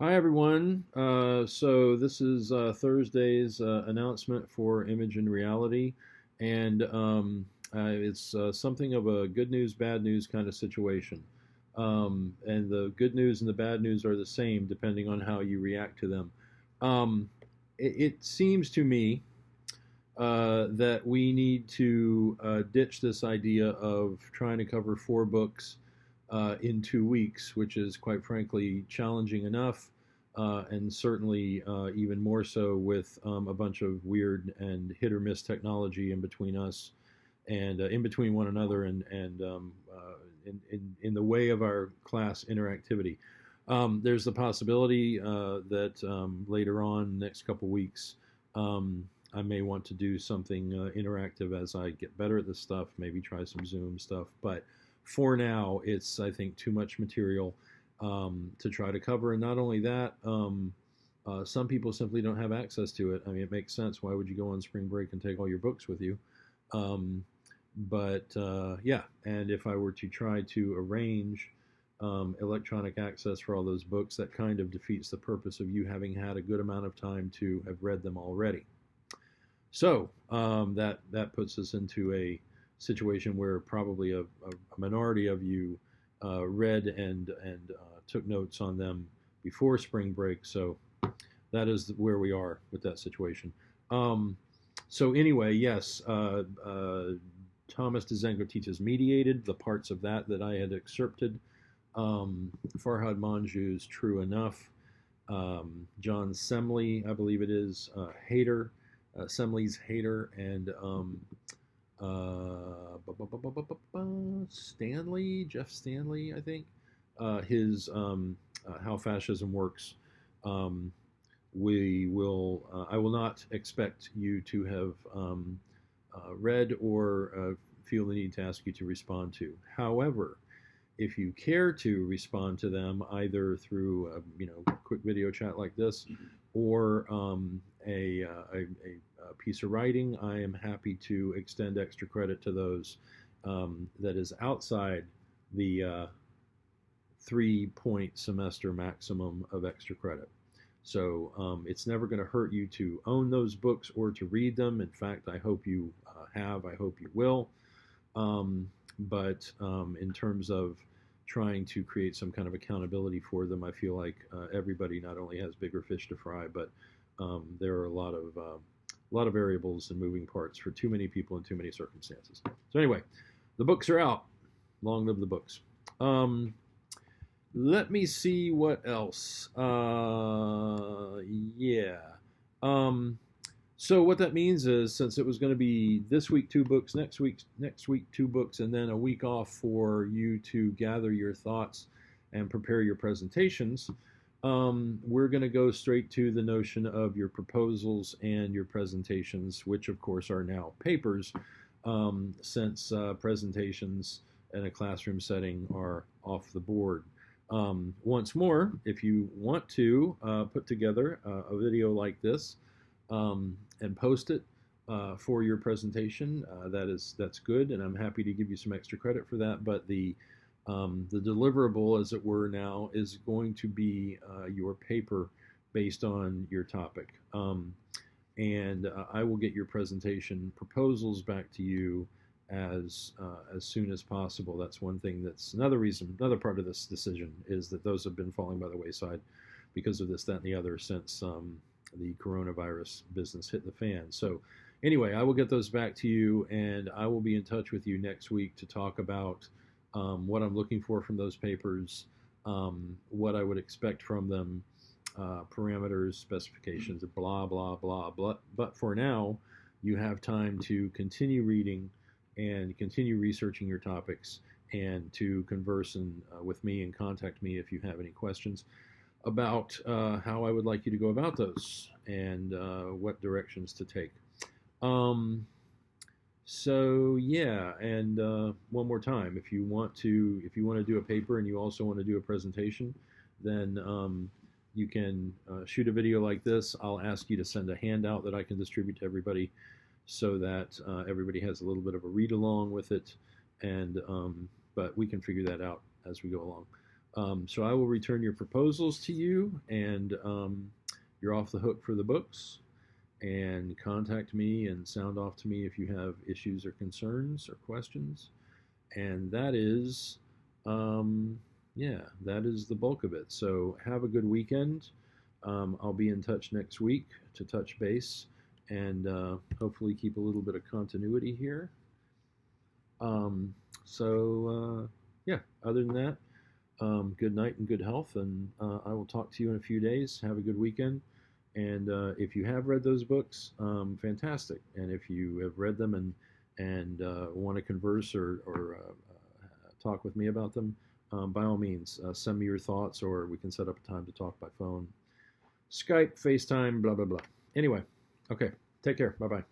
Hi, everyone. So this is Thursday's announcement for Image and Reality, and it's something of a good news, bad news kind of situation. And the good news and the bad news are the same depending on how you react to them. It seems to me that we need to ditch this idea of trying to cover four books in 2 weeks, which is quite frankly challenging enough, and certainly even more so with a bunch of weird and hit or miss technology in between us and in between one another and in the way of our class interactivity. There's the possibility that later on, next couple weeks, I may want to do something interactive as I get better at this stuff, maybe try some Zoom stuff. But for now, it's, I think, too much material to try to cover. And not only that, some people simply don't have access to it. I mean, it makes sense. Why would you go on spring break and take all your books with you? Um, but yeah, and if I were to try to arrange electronic access for all those books, that kind of defeats the purpose of you having had a good amount of time to have read them already. So that puts us into a situation where probably a minority of you read and took notes on them before spring break. So that is where we are with that situation. Um, so anyway, yes, Thomas Dizengo teaches mediated, the parts of that I had excerpted. Farhad Manjoo's True Enough. John Semley, I believe it is, Hater, Semley's Hater, and Stanley, Jeff Stanley, I think, his How Fascism Works. Um, I will not expect you to have read or feel the need to ask you to respond to. However, if you care to respond to them either through a quick video chat like this or a piece of writing, I am happy to extend extra credit to those that is outside the 3 point semester maximum of extra credit. So it's never going to hurt you to own those books or to read them. In fact, I hope you have. I hope you will. But in terms of trying to create some kind of accountability for them, I feel like everybody not only has bigger fish to fry, but there are a lot of variables and moving parts for too many people in too many circumstances. So anyway, the books are out. Long live the books. Let me see what else. Yeah. Um, so what that means is, since it was going to be this week 2 books, next week 2 books, and then a week off for you to gather your thoughts and prepare your presentations, we're going to go straight to the notion of your proposals and your presentations, which of course are now papers, since presentations in a classroom setting are off the board. Once more, if you want to put together a video like this and post it for your presentation, that's good, and I'm happy to give you some extra credit for that. But the deliverable, as it were, now is going to be your paper based on your topic, and I will get your presentation proposals back to you as soon as possible. That's one thing. That's another reason. Another part of this decision is that those have been falling by the wayside because of this, that, and the other since the coronavirus business hit the fan. So anyway, I will get those back to you, and I will be in touch with you next week to talk about what I'm looking for from those papers, what I would expect from them, parameters, specifications, blah, blah, blah, blah. But for now, you have time to continue reading and continue researching your topics and to converse with me and contact me if you have any questions about how I would like you to go about those and what directions to take. So yeah, and one more time, if you want to do a paper and you also want to do a presentation, then you can shoot a video like this. I'll ask you to send a handout that I can distribute to everybody so that everybody has a little bit of a read along with it, and but we can figure that out as we go along. So I will return your proposals to you, and you're off the hook for the books. And contact me and sound off to me if you have issues or concerns or questions. And that is, um, yeah, that is the bulk of it. So have a good weekend. I'll be in touch next week to touch base and hopefully keep a little bit of continuity here. Yeah, other than that, good night and good health. And I will talk to you in a few days. Have a good weekend. And if you have read those books, fantastic. And if you have read them and want to converse or talk with me about them, by all means, send me your thoughts, or we can set up a time to talk by phone, Skype, FaceTime, blah blah blah. Anyway, okay. Take care. Bye bye.